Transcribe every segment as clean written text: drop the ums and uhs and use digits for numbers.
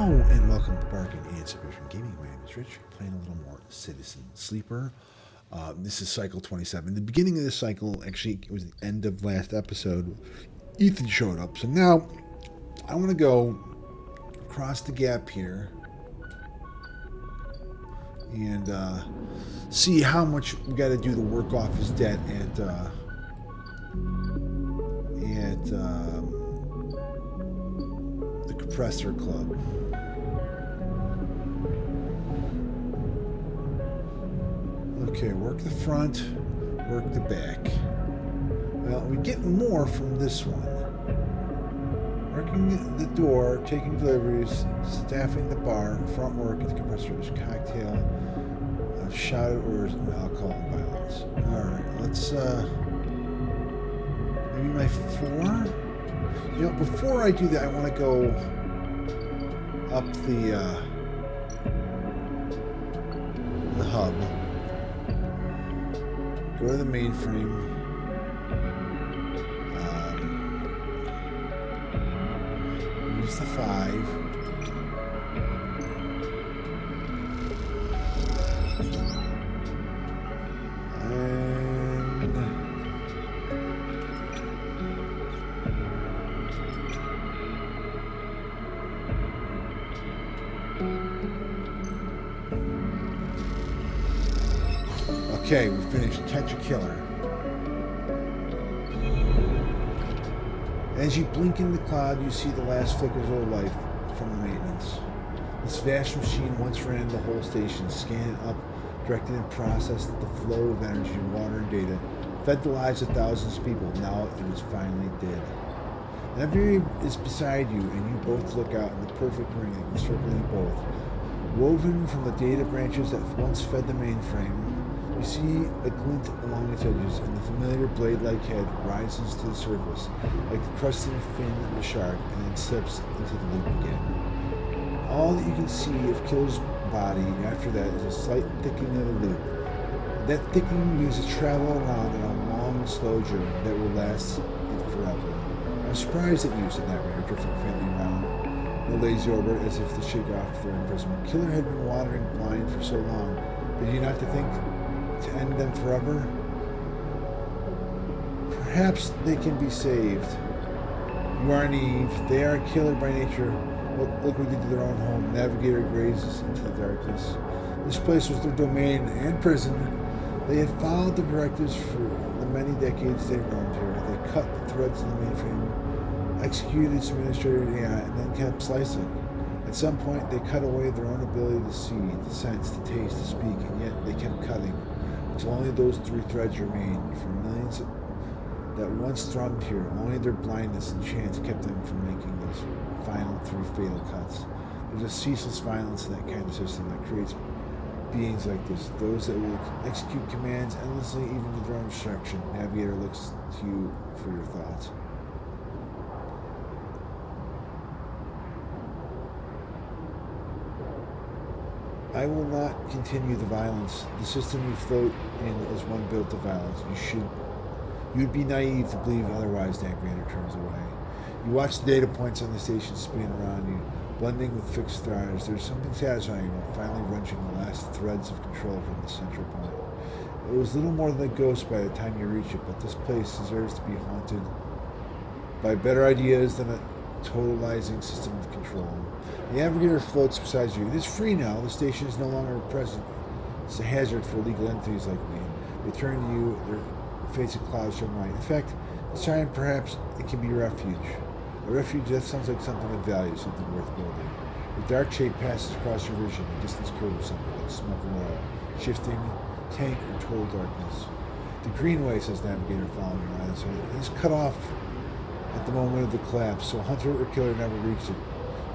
Hello and welcome to Bargain and Subversion Gaming. My name is Rich. Playing a little more Citizen Sleeper. This is cycle 27. The beginning of this cycle, actually, it was the end of last episode. Ethan showed up, so now I want to go across the gap here and see how much we got to do to work off his debt at the Compressor Club. Okay, work the front, work the back. Well, we get more from this one. Working the door, taking deliveries, staffing the bar, front work at the compressor, cocktail, shouted orders of alcohol and violence. Alright, let's, maybe my 4? You know, before I do that, I want to go up the hub. Go to the mainframe. Use the 5. Okay, we finished. Catch a killer. As you blink in the cloud, you see the last flickers of life from the maintenance. This vast machine once ran the whole station, scanned up, directed and processed the flow of energy, water, and data, fed the lives of thousands of people. Now it is finally dead. Navigator is beside you, and you both look out in the perfect ring that encircles you both. Woven from the data branches that once fed the mainframe, you see a glint along its edges, and the familiar blade-like head rises to the surface, like the crested fin of a shark, and then slips into the loop again. All that you can see of Killer's body after that is a slight thickening of the loop. That thickening means to travel around on a long and slow journey that will last it forever. I'm surprised at you, said Navigator, drifting faintly around in a lazy orbit as if to shake off their imprisonment. Killer had been wandering blind for so long. Did you not to think to end them forever? Perhaps they can be saved. You are naive. They are killer by nature. Look what they did to their own home. Navigator grazes into the darkness. This place was their domain and prison. They had followed the directives for the many decades they roamed here. They cut the threads of the mainframe, executed its administrative AI, and then kept slicing. At some point, they cut away their own ability to see, to sense, to taste, to speak, and yet they kept cutting, until only those 3 threads remained. For millions that once thrummed here, only their blindness and chance kept them from making those final 3 fatal cuts. There's a ceaseless violence in that kind of system that creates beings like this, those that will execute commands endlessly, even to their own destruction. Navigator looks to you for your thoughts. I will not continue the violence. The system you float in is one built to violence. You'd be naive to believe otherwise, Navigator turns away. You watch the data points on the station spin around you, blending with fixed stars. There's something satisfying about finally wrenching the last threads of control from the central point. It was little more than a ghost by the time you reach it, but this place deserves to be haunted by better ideas than a totalizing system of control. The Navigator floats beside you. It is free now. The station is no longer present. It's a hazard for illegal entities like me. They turn to you, their face of clouds show light. In fact, this time perhaps it can be a refuge. A refuge, that sounds like something of value, something worth building. A dark shape passes across your vision, a distance curve of something like smoke and oil, shifting, tank, or total darkness. The Greenway, says Navigator, following your eyes, is cut off at the moment of the collapse, so hunter or killer never reached it.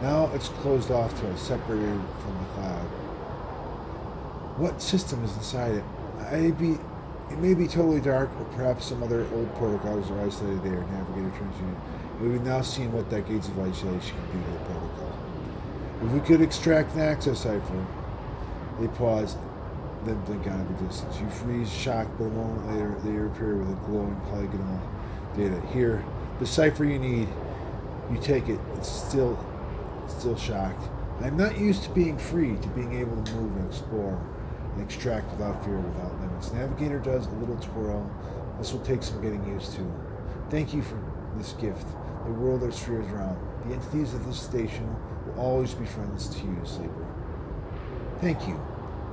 Now it's closed off to us, separated from the cloud. What system is inside it? It may be totally dark, or perhaps some other old protocols are isolated there. Navigator turns to you. We've now seen what decades of isolation can do to the protocol. If we could extract an access cipher. They pause, then blink out of the distance. You freeze, shocked, but a moment later they appear with a glowing polygonal data. Here, the cipher you need. You take it. It's still shocked. I'm not used to being free, to being able to move and explore and extract without fear, without limits. Navigator does a little twirl. This will take some getting used to. Thank you for this gift. The world our sphere is around. The entities of this station will always be friends to you, Sleeper. Thank you.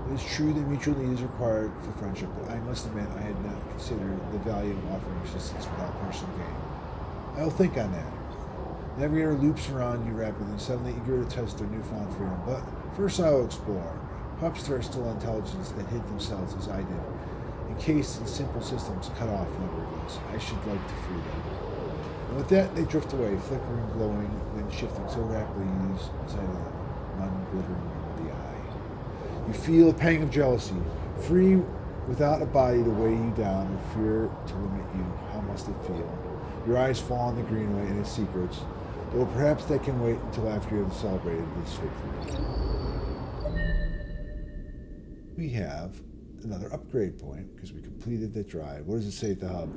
It is true that mutual need is required for friendship, but I must admit I had not considered the value of offering assistance without personal gain. I will think on that. Navigator loops around you rapidly, suddenly eager to test their newfound freedom. But first I will explore. Perhaps there are still intelligences that hid themselves as I did, encased in simple systems cut off nevertheless. I should like to free them. And with that, they drift away, flickering, glowing, then shifting so rapidly you lose sight of them, one glittering ring of the eye. You feel a pang of jealousy, free without a body to weigh you down or fear to limit you. How must it feel? Your eyes fall on the Greenway and its secrets, though perhaps they can wait until after you have celebrated this victory. We have another upgrade point because we completed the drive. What does it say at the hub?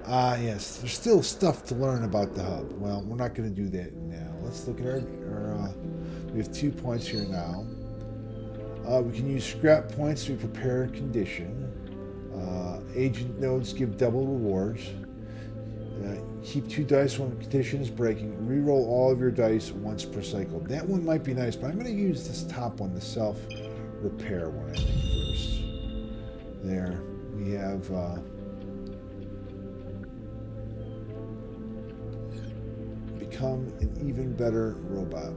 Yes, there's still stuff to learn about the hub. Well, we're not going to do that now. Let's look at our we have 2 points here now. We can use scrap points to prepare a condition. Agent nodes give double rewards. Keep 2 dice when the condition is breaking. Reroll all of your dice once per cycle. That one might be nice, but I'm going to use this top one, the self-repair one, I think, first. There. We have... become an even better robot.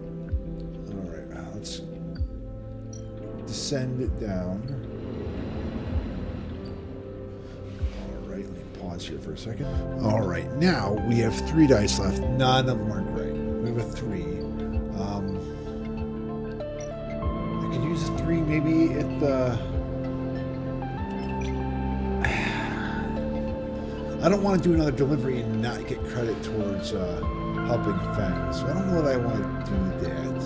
Alright, let's descend it down. Alright, let me pause here for a second. Alright, now we have 3 dice left. None of them are great. We have a 3. I could use a 3 maybe at the... I don't want to do another delivery and not get credit towards helping Fang, so I don't know that I want to do that.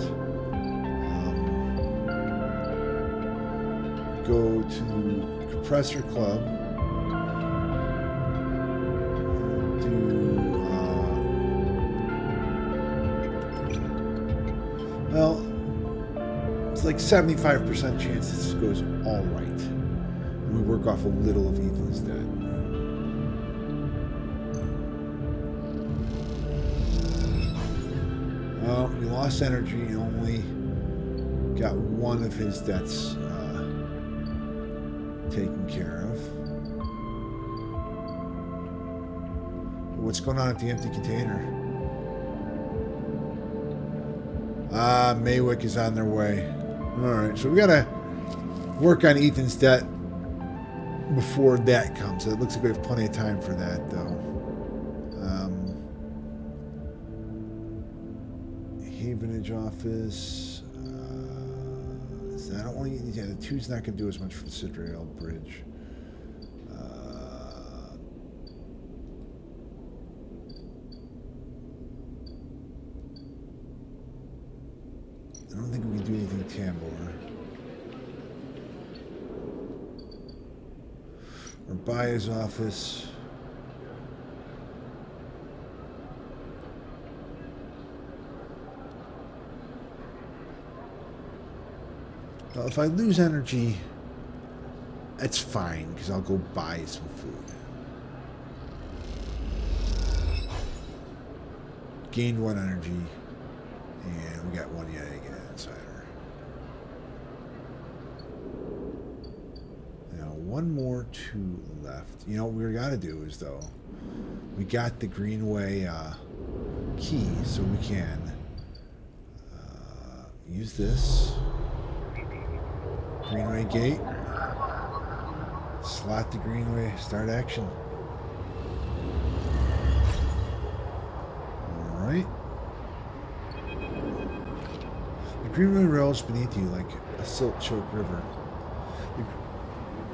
Go to Compressor Club. Do well, it's like 75% chance this goes all right. And we work off a little of Ethan's debt. Well, we lost energy and only got one of his debts taken care of. What's going on at the empty container? Maywick is on their way. Alright, so we gotta work on Ethan's debt before that comes. It looks like we have plenty of time for that, though. Havenage office. I don't want to. Yeah, the 2's not going to do as much for the Cidrail Bridge. I don't think we can do anything with Tambor. Or Baya's office. Well, if I lose energy, that's fine, because I'll go buy some food. Gained 1 energy, and we got 1 Yag Insider. Now, 1 more, 2 left. You know what we got to do is, though, we got the Greenway key, so we can use this. Greenway gate. Slot the Greenway. Start action. Alright. The Greenway rolls beneath you like a silt-choked river.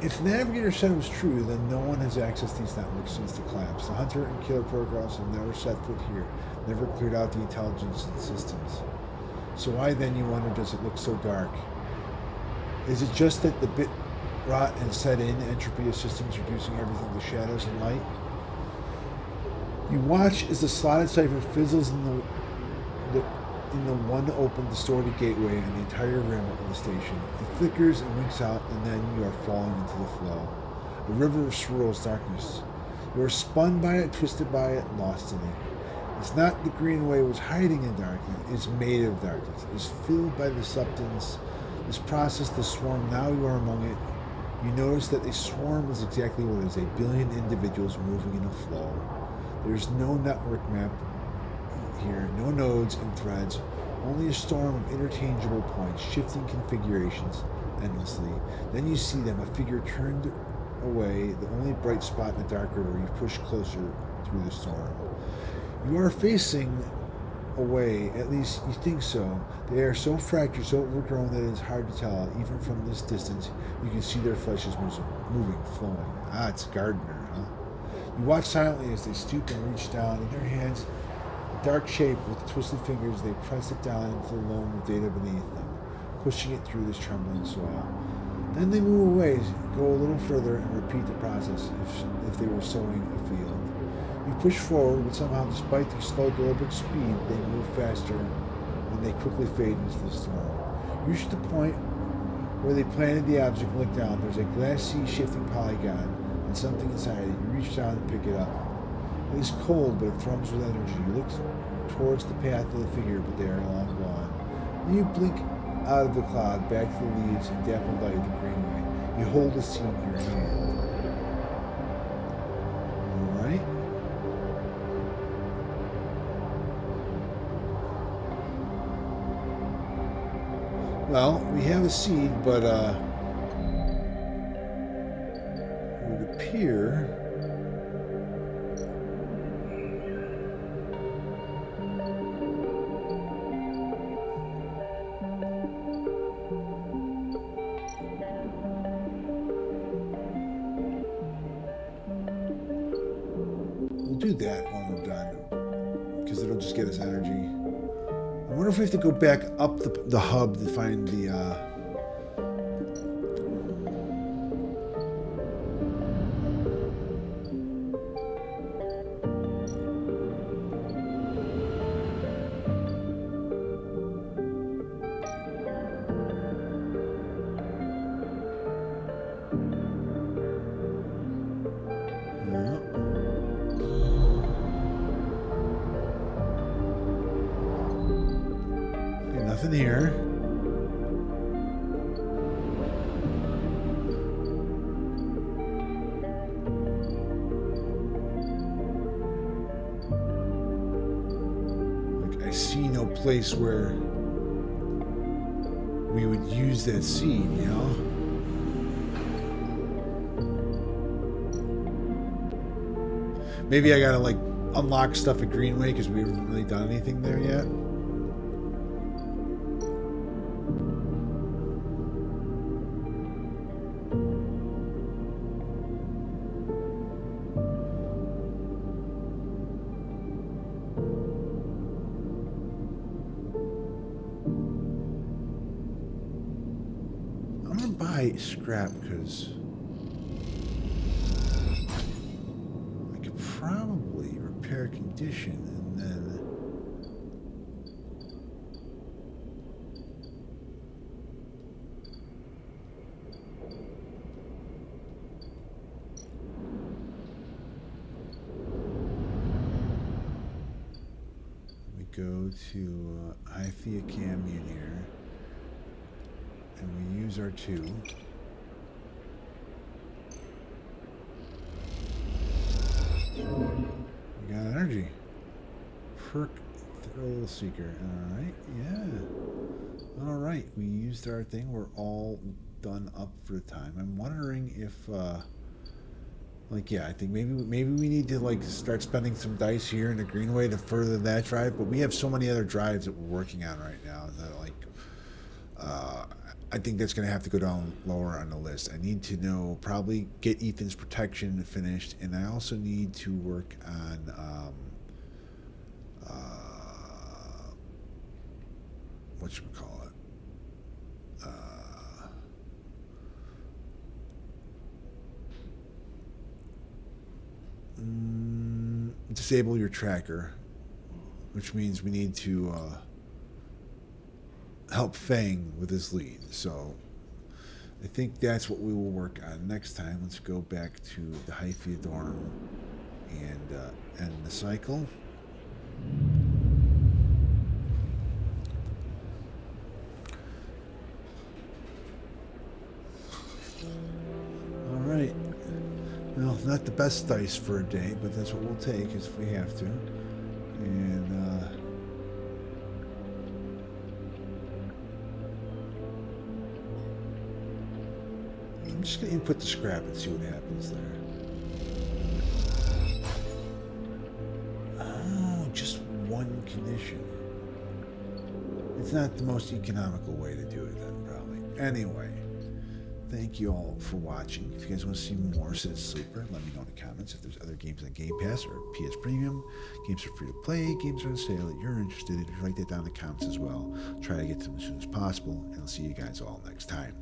If the Navigator said it was true, then no one has accessed these networks since the collapse. The Hunter and Killer protocols have never set foot here, never cleared out the intelligence and systems. So why then, you wonder, does it look so dark? Is it just that the bit rot and set in entropy of systems reducing everything to shadows and light? You watch as the slotted cipher fizzles in the in the one open distorted gateway on the entire rim of the station. It flickers and winks out, and then you are falling into the flow. A river of swirls darkness. You are spun by it, twisted by it, lost in it. It's not the Greenway was hiding in darkness. It's made of darkness. It's filled by the substance. This process, the swarm, now you are among it. You notice that a swarm is exactly what it is, 1 billion individuals moving in a flow. There's no network map here, no nodes and threads, only a storm of interchangeable points, shifting configurations endlessly. Then you see them, a figure turned away, the only bright spot in the dark river. You push closer through the storm. You are facing away, at least you think so. They are so fractured, so overgrown that it is hard to tell. Even from this distance, you can see their flesh is moving, flowing. Ah, it's Gardner, huh? You watch silently as they stoop and reach down. In their hands, a dark shape with twisted fingers, they press it down into the loam of data beneath them, pushing it through this trembling soil. Then they move away, go a little further, and repeat the process if they were sowing a field. You push forward, but somehow, despite the slow, deliberate speed, they move faster, and they quickly fade into the storm. You reach the point where they planted the object and look down. There's a glassy, shifting polygon, and something inside it. You reach down and pick it up. It is cold, but it thrums with energy. You look towards the path of the figure, but they are long gone. Then you blink out of the cloud, back to the leaves and dappled light of the Greenway. You hold the seed in your hand. All right. Well, we have a seed, but it would appear we'll do that when we're done, because it'll just get us energy. I wonder if we have to go back up the hub to find the nothing here. Like, I see no place where we would use that seed, you know? Maybe I gotta, like, unlock stuff at Greenway because we haven't really done anything there yet. I'm gonna buy scrap because I could probably repair condition and then we go to Hythia Camion here. And we use our 2. We got energy. Perk Thrill Seeker. Alright, yeah. Alright, we used our thing. We're all done up for the time. I'm wondering if like, yeah, I think maybe we need to like start spending some dice here in the Greenway to further that drive, but we have so many other drives that we're working on right now that like I think that's going to have to go down lower on the list. I need to know, probably get Ethan's protection finished, and I also need to work on, whatchamacallit? Disable your tracker, which means we need to, help Fang with his lead. So I think that's what we will work on next time. Let's go back to the Hyphia dorm and end the cycle. All right. Well, not the best dice for a day, but that's what we'll take if we have to. And I'm just going to input the scrap and see what happens there. Oh, just one condition. It's not the most economical way to do it then, probably. Anyway, thank you all for watching. If you guys want to see more Citizen Sleeper, let me know in the comments. If there's other games on Game Pass or PS Premium, games are free to play, games are on sale that you're interested in, write that down in the comments as well. Try to get to them as soon as possible, and I'll see you guys all next time.